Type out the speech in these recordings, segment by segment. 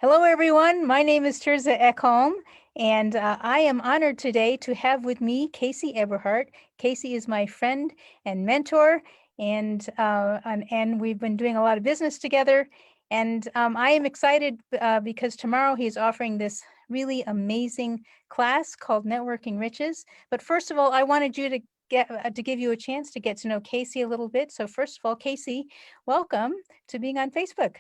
Hello, everyone. My name is Tirza Ekholm, and I am honored today to have with me Casey Eberhart. Casey is my friend and mentor, and we've been doing a lot of business together. And I am excited because tomorrow he's offering this really amazing class called Networking Riches. But first of all, I wanted you to give you a chance to get to know Casey a little bit. So first of all, Casey, welcome to being on Facebook.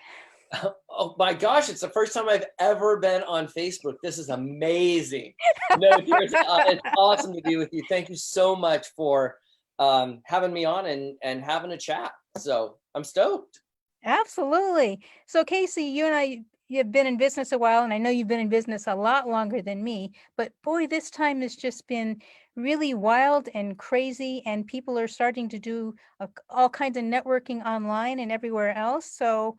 Oh my gosh, it's the first time I've ever been on Facebook. This is amazing. No, it's awesome to be with you. Thank you so much for having me on and having a chat. So I'm stoked. Absolutely. So Casey, you've been in business a while, and I know you've been in business a lot longer than me, but boy, this time has just been really wild and crazy, and people are starting to do all kinds of networking online and everywhere else. So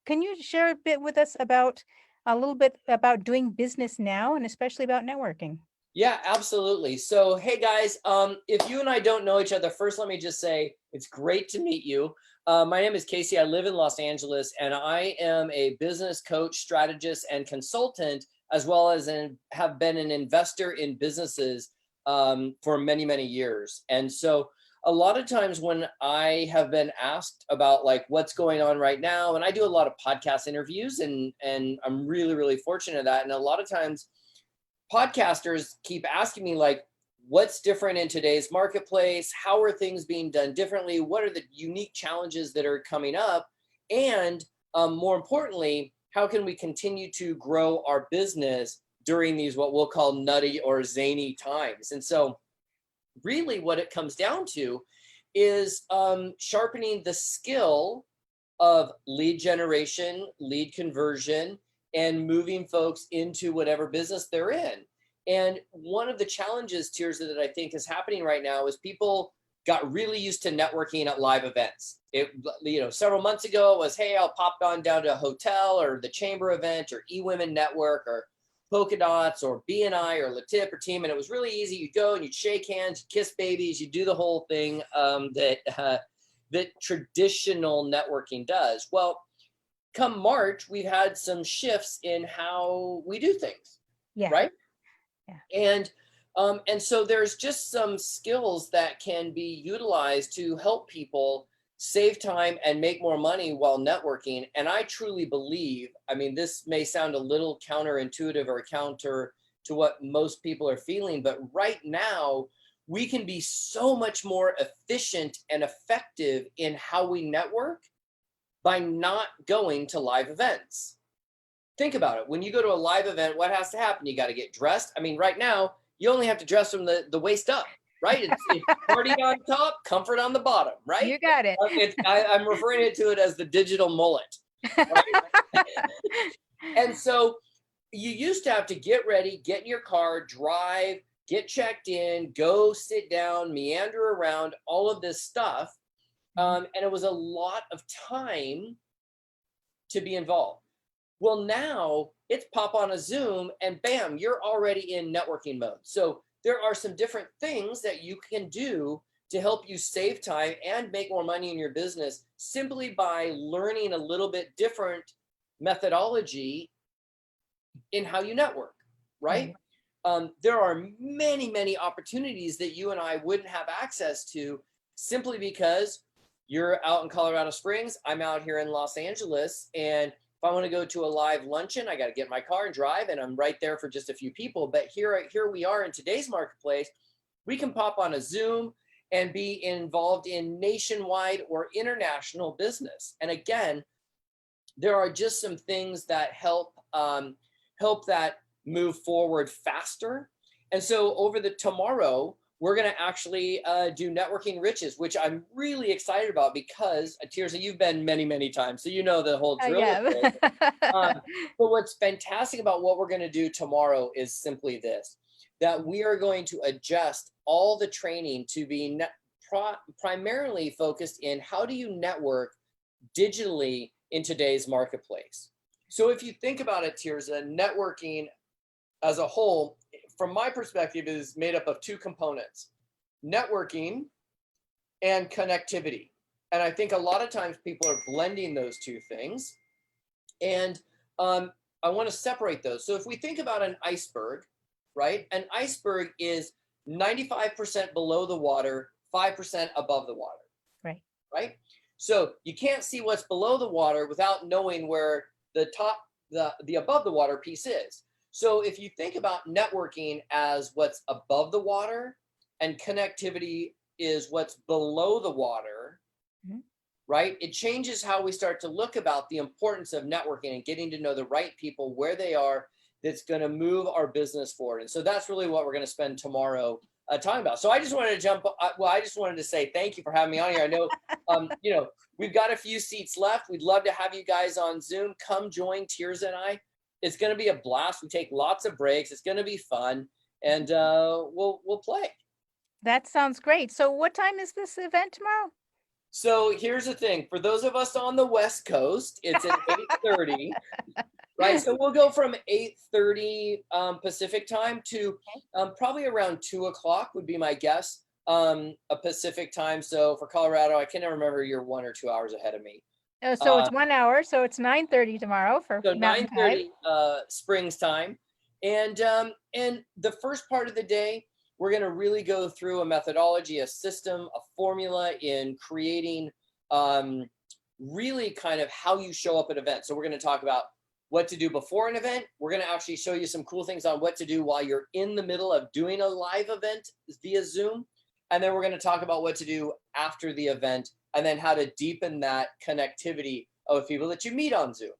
can you share a bit with us about a little bit about doing business now and especially about networking? Yeah, absolutely. So, hey guys, if you and I don't know each other, first let me just say it's great to meet you. My name is Casey. I live in Los Angeles, and I am a business coach, strategist, and consultant, as well as have been an investor in businesses for many, many years. And so, a lot of times when I have been asked about like what's going on right now, and I do a lot of podcast interviews, and I'm really, really fortunate at that. And a lot of times podcasters keep asking me like, what's different in today's marketplace? How are things being done differently? What are the unique challenges that are coming up? And more importantly, how can we continue to grow our business during these what we'll call nutty or zany times? And so really what it comes down to is sharpening the skill of lead generation, lead conversion, and moving folks into whatever business they're in. And one of the challenges, Tiers, that I think is happening right now is people got really used to networking at live events. Several months ago it was, hey, I'll pop on down to a hotel or the chamber event or eWomen Network or Polka Dots or BNI or Latip or Team, and it was really easy. You'd go and you'd shake hands, you'd kiss babies, you'd do the whole thing that traditional networking does. Well, come March, we've had some shifts in how we do things, Yeah. right? Yeah. And so there's just some skills that can be utilized to help people save time and make more money while networking. And I truly believe, I mean, this may sound a little counterintuitive or counter to what most people are feeling, but right now we can be so much more efficient and effective in how we network by not going to live events. Think about it. When you go to a live event, what has to happen? You got to get dressed. I mean, right now, you only have to dress from the waist up, right? It's party on top, comfort on the bottom, right? You got it. I'm referring to it as the digital mullet. Right? And so you used to have to get ready, get in your car, drive, get checked in, go sit down, meander around, all of this stuff. And it was a lot of time to be involved. Well, now it's pop on a Zoom and bam, you're already in networking mode. So there are some different things that you can do to help you save time and make more money in your business simply by learning a little bit different methodology in how you network, right? There are many, many opportunities that you and I wouldn't have access to simply because you're out in Colorado Springs, I'm out here in Los Angeles, and if I want to go to a live luncheon, I got to get in my car and drive, and I'm right there for just a few people. But here we are in today's marketplace. We can pop on a Zoom and be involved in nationwide or international business. And again, there are just some things that help that move forward faster. And so over the tomorrow, we're going to actually do Networking Riches, which I'm really excited about because, Tirza, you've been many, many times, so you know the whole drill. But what's fantastic about what we're going to do tomorrow is simply this, that we are going to adjust all the training to be primarily focused in how do you network digitally in today's marketplace. So if you think about it, Tirza, networking as a whole, from my perspective, is made up of two components: networking and connectivity. And I think a lot of times people are blending those two things. And to separate those. So if we think about an iceberg, right? An iceberg is 95% below the water, 5% above the water. Right. Right? So you can't see what's below the water without knowing where the top, the above the water piece is. So if you think about networking as what's above the water and connectivity is what's below the water, right? It changes how we start to look about the importance of networking and getting to know the right people where they are, that's going to move our business forward. And so that's really what we're going to spend tomorrow talking about. So I just wanted to I just wanted to say thank you for having me on here. I know, we've got a few seats left. We'd love to have you guys on Zoom. Come join Tirza and I. It's going to be a blast. We take lots of breaks. It's going to be fun, and we'll play. That sounds great. So what time is this event tomorrow? So here's the thing. For those of us on the West Coast, it's at 8:30. Right, so we'll go from 8:30 Pacific time to probably around 2 o'clock would be my guess, a Pacific time. So for Colorado, I can never remember, you're 1 or 2 hours ahead of me. Oh, so it's 1 hour, so it's 9:30 tomorrow for So Mountain Time. 9:30 Springs time, and the first part of the day, we're going to really go through a methodology, a system, a formula in creating really kind of how you show up at events. So we're going to talk about what to do before an event. We're going to actually show you some cool things on what to do while you're in the middle of doing a live event via Zoom. And then we're going to talk about what to do after the event, and then how to deepen that connectivity of people that you meet on Zoom.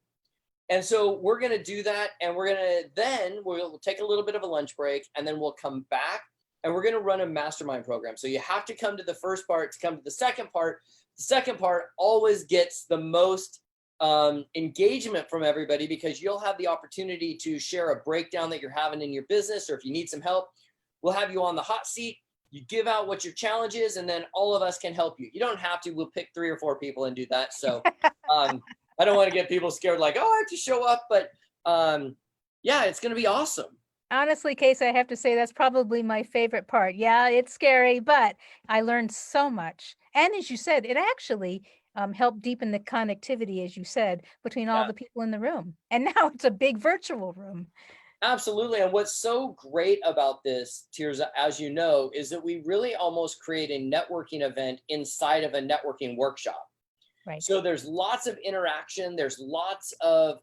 And so we're going to do that. And we'll take a little bit of a lunch break, and then we'll come back and we're going to run a mastermind program. So you have to come to the first part to come to the second part. The second part always gets the most engagement from everybody, because you'll have the opportunity to share a breakdown that you're having in your business, or if you need some help, we'll have you on the hot seat. You give out what your challenge is, and then all of us can help you. You don't have to. We'll pick 3 or 4 people and do that. So I don't want to get people scared like, oh, I have to show up. But yeah, it's going to be awesome. Honestly, Casey, I have to say that's probably my favorite part. Yeah, it's scary, but I learned so much. And as you said, it actually helped deepen the connectivity, as you said, between all the people in the room. And now it's a big virtual room. Absolutely. And what's so great about this, Tirza, as you know, is that we really almost create a networking event inside of a networking workshop. Right. So there's lots of interaction. There's lots of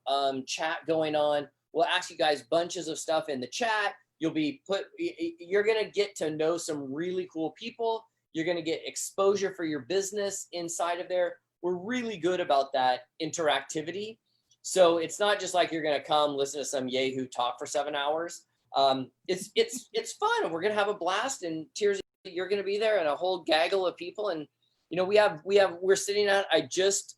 chat going on. We'll ask you guys bunches of stuff in the chat. You're going to get to know some really cool people. You're going to get exposure for your business inside of there. We're really good about that interactivity. So it's not just like you're going to come listen to some yahoo talk for 7 hours. It's fun. We're going to have a blast, and Tirza, you're going to be there, and a whole gaggle of people. And we're sitting at, I just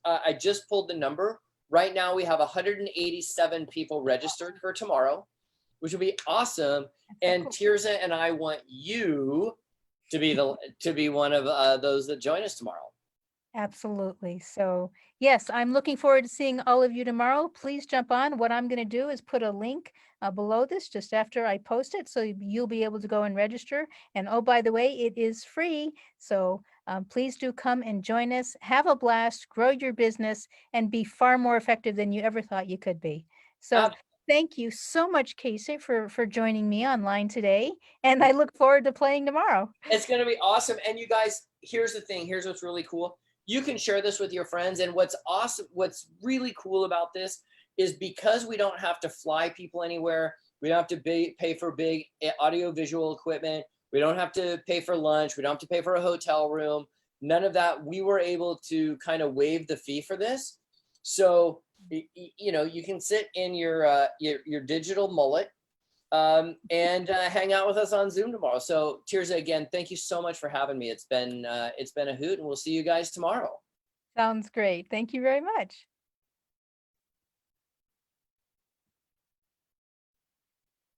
pulled the number. Right now we have 187 people registered for tomorrow, which will be awesome. And Tirza and I want you to be one of those that join us tomorrow. Absolutely. So yes, I'm looking forward to seeing all of you tomorrow. Please jump on. What I'm going to do is put a link below this just after I post it, so you'll be able to go and register. And oh, by the way, it is free. So please do come and join us. Have a blast, grow your business, and be far more effective than you ever thought you could be. So thank you so much, Casey, for joining me online today. And I look forward to playing tomorrow. It's going to be awesome. And you guys, here's the thing. Here's what's really cool. You can share this with your friends. And what's awesome, what's really cool about this is, because we don't have to fly people anywhere. We don't have to pay for big audio visual equipment. We don't have to pay for lunch. We don't have to pay for a hotel room. None of that. We were able to kind of waive the fee for this. So, you can sit in your digital mullet and hang out with us on Zoom tomorrow. So Tirza, again, thank you so much for having me. It's been a hoot, and we'll see you guys tomorrow. Sounds great. Thank you very much.